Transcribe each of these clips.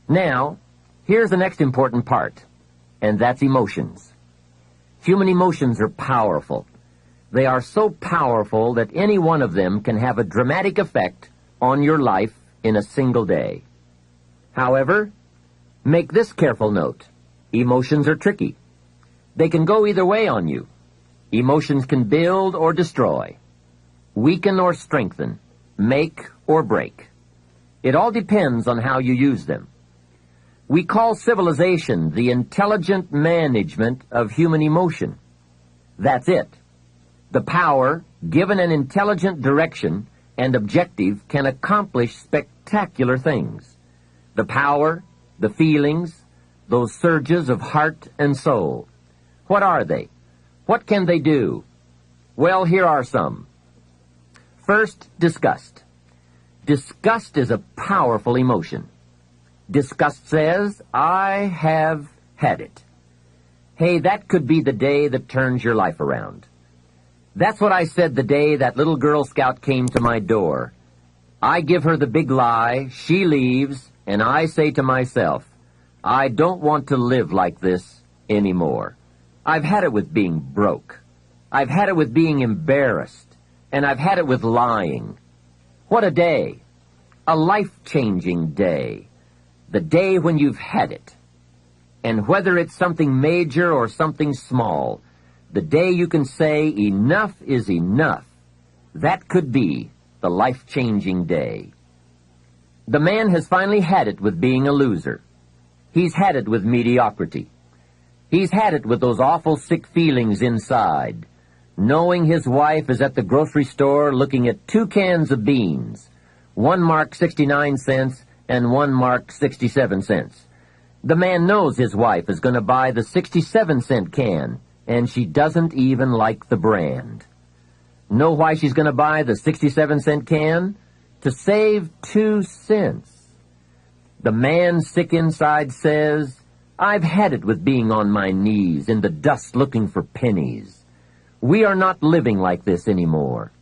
Now, here's the next important part, and that's emotions. Human emotions are powerful. They are so powerful that any one of them can have a dramatic effect on your life in a single day. However, make this careful note. Emotions are tricky. They can go either way on you. Emotions can build or destroy, weaken or strengthen, make or break. It all depends on how you use them. We call civilization the intelligent management of human emotion. That's it. The power, given an intelligent direction and objective, can accomplish spectacular things. The power, the feelings, those surges of heart and soul. What are they? What can they do? Well, here are some. First, disgust. Disgust is a powerful emotion. Disgust says, I have had it. Hey, that could be the day that turns your life around. That's what I said the day that little Girl Scout came to my door. I give her the big lie, she leaves, and I say to myself, I don't want to live like this anymore. I've had it with being broke. I've had it with being embarrassed. And I've had it with lying. What a day. A life-changing day. The day when you've had it. And whether it's something major or something small, the day you can say enough is enough. That could be the life-changing day. The man has finally had it with being a loser. He's had it with mediocrity. He's had it with those awful sick feelings inside, knowing his wife is at the grocery store looking at 2 cans of beans, one marked 69 cents and one marked 67 cents. The man knows his wife is going to buy the 67-cent can, and she doesn't even like the brand. Know why she's going to buy the 67-cent can? To save 2 cents. The man sick inside says, I've had it with being on my knees in the dust looking for pennies. We are not living like this anymore.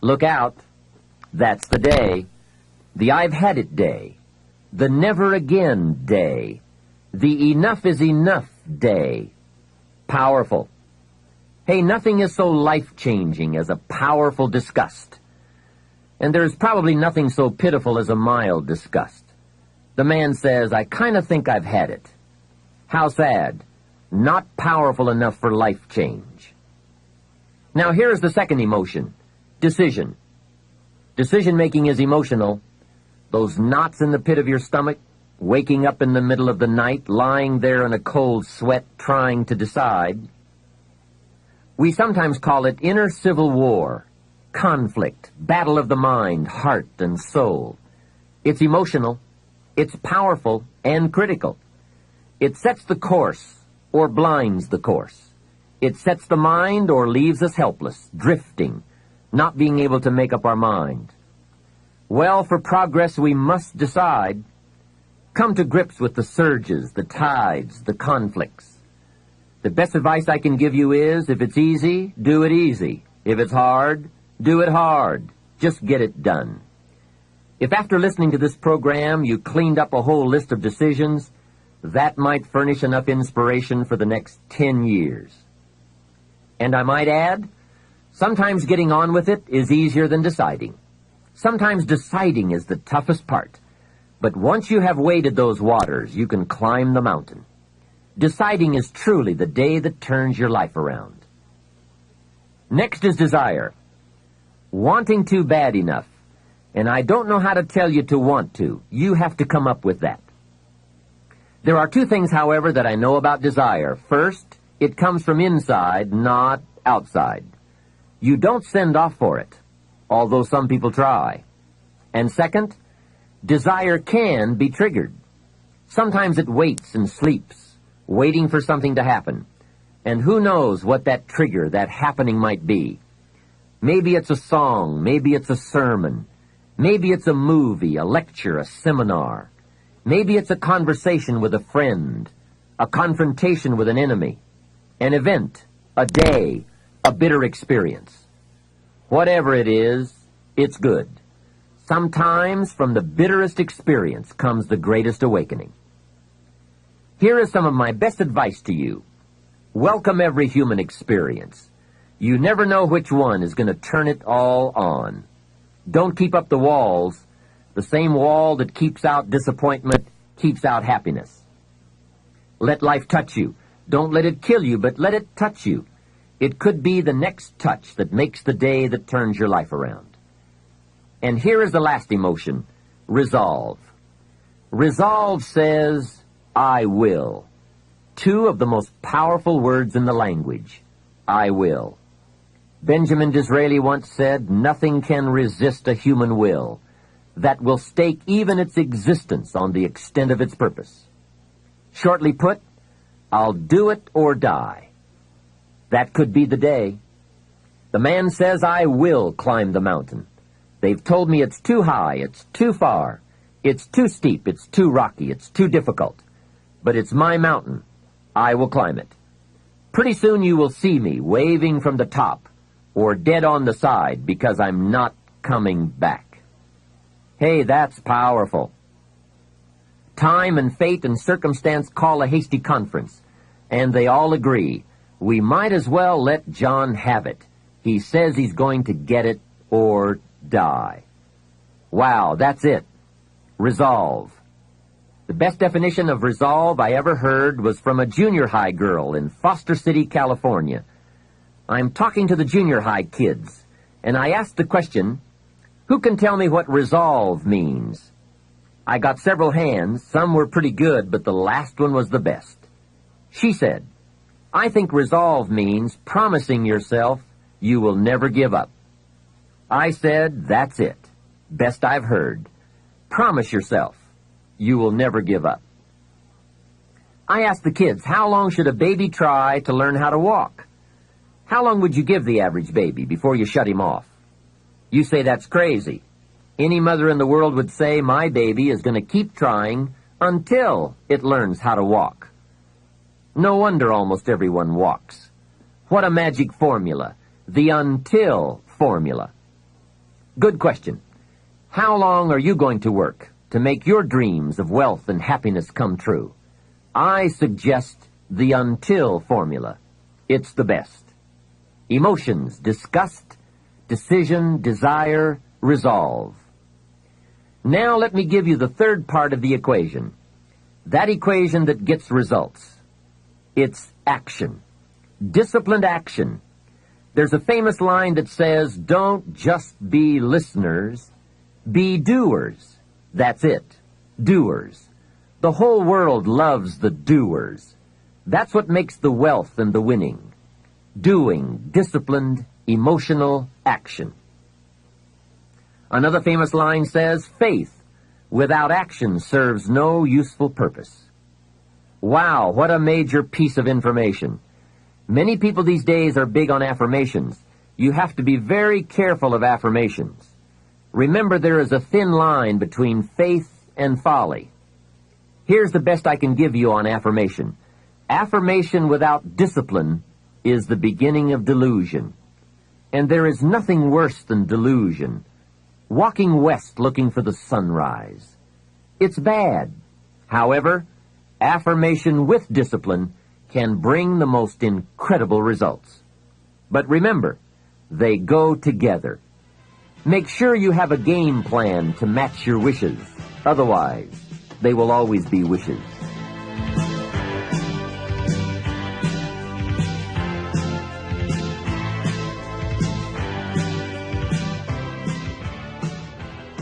Look out. That's the day. The I've had it day. The never again day. The enough is enough day. Powerful. Hey, nothing is so life-changing as a powerful disgust. And there's probably nothing so pitiful as a mild disgust. The man says, I kind of think I've had it. How sad. Not powerful enough for life change. Now here's the second emotion, decision. Decision-making is emotional. Those knots in the pit of your stomach, waking up in the middle of the night, lying there in a cold sweat, trying to decide. We sometimes call it inner civil war, conflict, battle of the mind, heart, and soul. It's emotional. It's powerful and critical. It sets the course or blinds the course. It sets the mind or leaves us helpless, drifting, not being able to make up our mind. Well, for progress, we must decide. Come to grips with the surges, the tides, the conflicts. The best advice I can give you is, if it's easy, do it easy. If it's hard, do it hard. Just get it done. If after listening to this program you cleaned up a whole list of decisions, that might furnish enough inspiration for the next 10 years. And I might add, sometimes getting on with it is easier than deciding. Sometimes deciding is the toughest part. But once you have waded those waters, you can climb the mountain. Deciding is truly the day that turns your life around. Next is desire. Wanting to bad enough. And I don't know how to tell you to want to. You have to come up with that. There are 2 things, however, that I know about desire. First, it comes from inside, not outside. You don't send off for it, although some people try. And second, desire can be triggered. Sometimes it waits and sleeps, waiting for something to happen. And who knows what that trigger, that happening might be. Maybe it's a song, maybe it's a sermon, maybe it's a movie, a lecture, a seminar. Maybe it's a conversation with a friend, a confrontation with an enemy, an event, a day, a bitter experience. Whatever it is, it's good. Sometimes from the bitterest experience comes the greatest awakening. Here is some of my best advice to you. Welcome every human experience. You never know which one is going to turn it all on. Don't keep up the walls. The same wall that keeps out disappointment keeps out happiness. Let life touch you. Don't let it kill you, but let it touch you. It could be the next touch that makes the day that turns your life around. And here is the last emotion, resolve. Resolve says, I will. Two of the most powerful words in the language, I will. Benjamin Disraeli once said, nothing can resist a human will that will stake even its existence on the extent of its purpose. Shortly put, I'll do it or die. That could be the day. The man says, I will climb the mountain. They've told me it's too high, it's too far, it's too steep, it's too rocky, it's too difficult. But it's my mountain. I will climb it. Pretty soon you will see me waving from the top or dead on the side because I'm not coming back. Hey, that's powerful. Time and fate and circumstance call a hasty conference, and they all agree. We might as well let John have it. He says he's going to get it or die. Wow, that's it. Resolve. The best definition of resolve I ever heard was from a junior high girl in Foster City, California. I'm talking to the junior high kids, and I asked the question, who can tell me what resolve means? I got several hands. Some were pretty good, but the last one was the best. She said, I think resolve means promising yourself you will never give up. I said, that's it. Best I've heard. Promise yourself you will never give up. I asked the kids, how long should a baby try to learn how to walk? How long would you give the average baby before you shut him off? You say that's crazy. Any mother in the world would say, my baby is going to keep trying until it learns how to walk. No wonder almost everyone walks. What a magic formula. The until formula. Good question. How long are you going to work to make your dreams of wealth and happiness come true? I suggest the until formula. It's the best. Emotions, disgust, decision, desire, resolve. Now let me give you the third part of the equation. That equation that gets results. It's action. Disciplined action. There's a famous line that says, don't just be listeners, be doers. That's it. Doers. The whole world loves the doers. That's what makes the wealth and the winning. Doing, disciplined, emotional action. Another famous line says, faith without action serves no useful purpose. Wow, what a major piece of information. Many people these days are big on affirmations. You have to be very careful of affirmations. Remember, there is a thin line between faith and folly. Here's the best I can give you on affirmation. Affirmation without discipline is the beginning of delusion. And there is nothing worse than delusion. Walking west looking for the sunrise. It's bad. However, affirmation with discipline can bring the most incredible results. But remember, they go together. Make sure you have a game plan to match your wishes. Otherwise, they will always be wishes.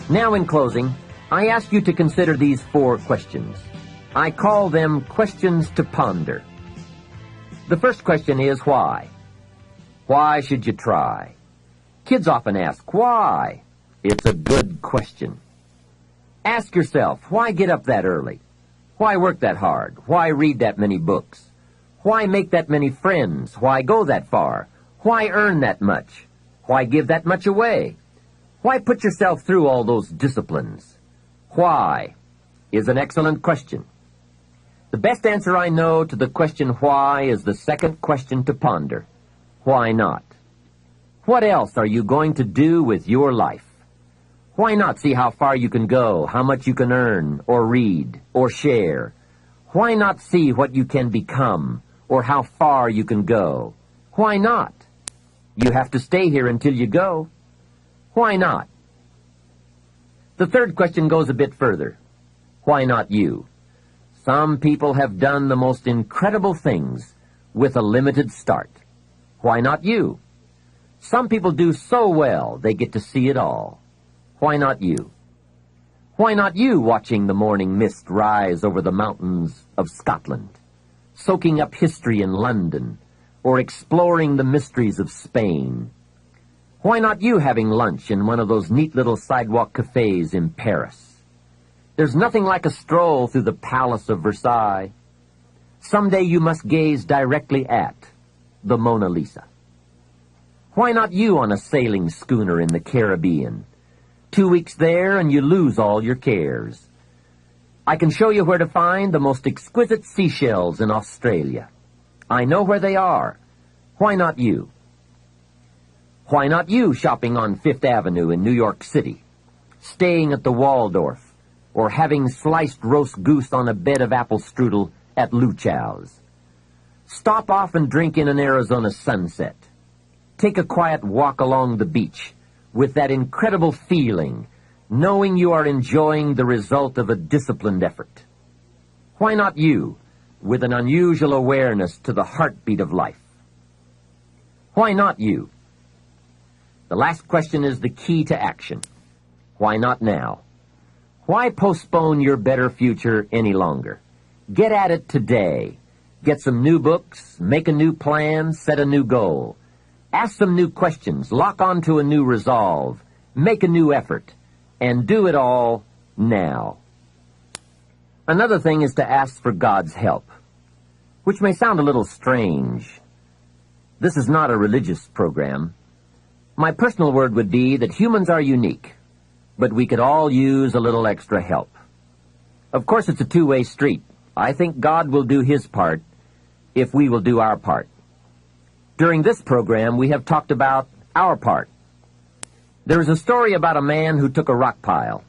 Now, in closing, I ask you to consider these 4 questions. I call them questions to ponder. The first question is why? Why should you try? Kids often ask, why? It's a good question. Ask yourself, why get up that early? Why work that hard? Why read that many books? Why make that many friends? Why go that far? Why earn that much? Why give that much away? Why put yourself through all those disciplines? Why is an excellent question. The best answer I know to the question why is the second question to ponder. Why not? What else are you going to do with your life? Why not see how far you can go, how much you can earn, or read, or share? Why not see what you can become, or how far you can go? Why not? You have to stay here until you go. Why not? The third question goes a bit further. Why not you? Some people have done the most incredible things with a limited start. Why not you? Some people do so well they get to see it all. Why not you? Why not you watching the morning mist rise over the mountains of Scotland, soaking up history in London, or exploring the mysteries of Spain? Why not you having lunch in one of those neat little sidewalk cafes in Paris? There's nothing like a stroll through the Palace of Versailles. Someday you must gaze directly at the Mona Lisa. Why not you on a sailing schooner in the Caribbean? 2 weeks there and you lose all your cares. I can show you where to find the most exquisite seashells in Australia. I know where they are. Why not you? Why not you shopping on Fifth Avenue in New York City, staying at the Waldorf, or having sliced roast goose on a bed of apple strudel at Luchow's? Stop off and drink in an Arizona sunset. Take a quiet walk along the beach with that incredible feeling, knowing you are enjoying the result of a disciplined effort. Why not you, with an unusual awareness to the heartbeat of life? Why not you? The last question is the key to action. Why not now? Why postpone your better future any longer? Get at it today. Get some new books, make a new plan, set a new goal. Ask some new questions, lock onto a new resolve, make a new effort, and do it all now. Another thing is to ask for God's help, which may sound a little strange. This is not a religious program. My personal word would be that humans are unique, but we could all use a little extra help. Of course, it's a two-way street. I think God will do His part if we will do our part. During this program, we have talked about our part. There is a story about a man who took a rock pile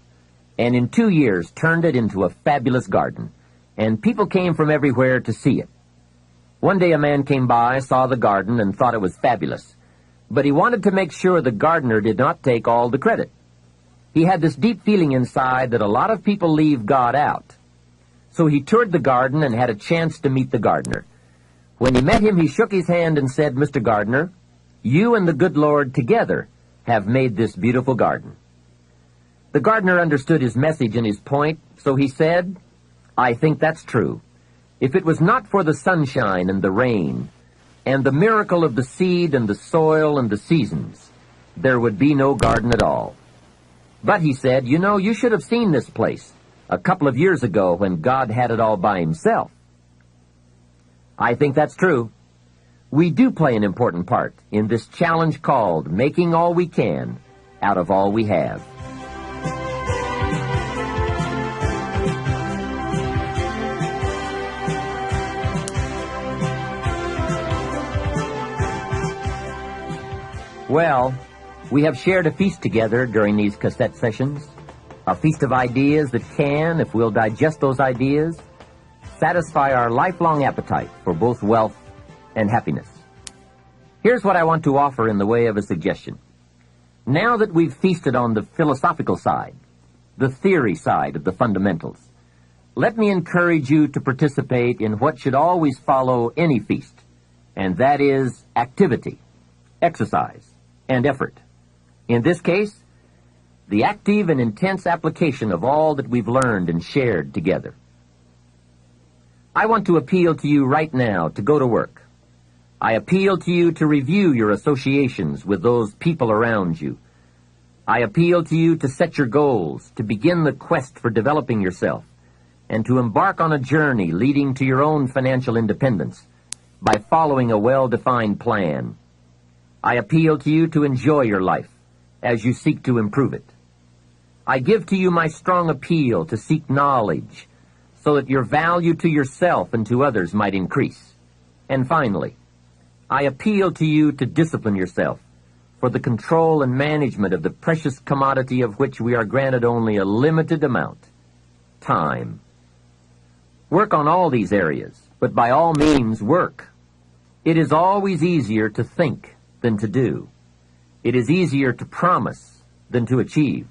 and in 2 years turned it into a fabulous garden, and people came from everywhere to see it. One day a man came by, saw the garden, and thought it was fabulous, but he wanted to make sure the gardener did not take all the credit. He had this deep feeling inside that a lot of people leave God out. So he toured the garden and had a chance to meet the gardener. When he met him, he shook his hand and said, "Mr. Gardener, you and the good Lord together have made this beautiful garden." The gardener understood his message and his point, so he said, "I think that's true. If it was not for the sunshine and the rain, and the miracle of the seed and the soil and the seasons, there would be no garden at all. But," he said, "you know, you should have seen this place a couple of years ago when God had it all by Himself." I think that's true. We do play an important part in this challenge called making all we can out of all we have. Well, we have shared a feast together during these cassette sessions, a feast of ideas that can, if we'll digest those ideas, satisfy our lifelong appetite for both wealth and happiness. Here's what I want to offer in the way of a suggestion. Now that we've feasted on the philosophical side, the theory side of the fundamentals, let me encourage you to participate in what should always follow any feast, and that is activity, exercise, and effort. In this case, the active and intense application of all that we've learned and shared together. I want to appeal to you right now to go to work. I appeal to you to review your associations with those people around you. I appeal to you to set your goals, to begin the quest for developing yourself, and to embark on a journey leading to your own financial independence by following a well-defined plan. I appeal to you to enjoy your life as you seek to improve it. I give to you my strong appeal to seek knowledge so that your value to yourself and to others might increase. And finally, I appeal to you to discipline yourself for the control and management of the precious commodity of which we are granted only a limited amount, time. Work on all these areas, but by all means work. It is always easier to think than to do. It is easier to promise than to achieve.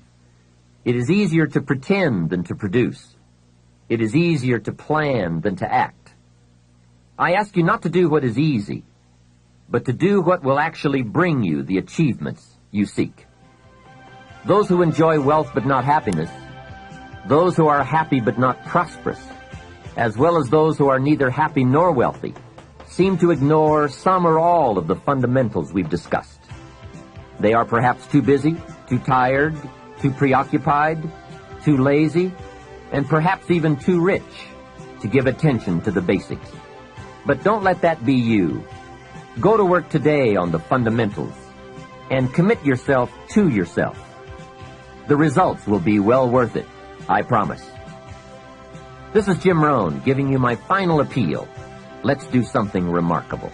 It is easier to pretend than to produce. It is easier to plan than to act. I ask you not to do what is easy, but to do what will actually bring you the achievements you seek. Those who enjoy wealth but not happiness, those who are happy but not prosperous, as well as those who are neither happy nor wealthy, seem to ignore some or all of the fundamentals we've discussed. They are perhaps too busy, too tired, too preoccupied, too lazy, and perhaps even too rich to give attention to the basics. But don't let that be you. Go to work today on the fundamentals and commit yourself to yourself. The results will be well worth it, I promise. This is Jim Rohn giving you my final appeal. Let's do something remarkable.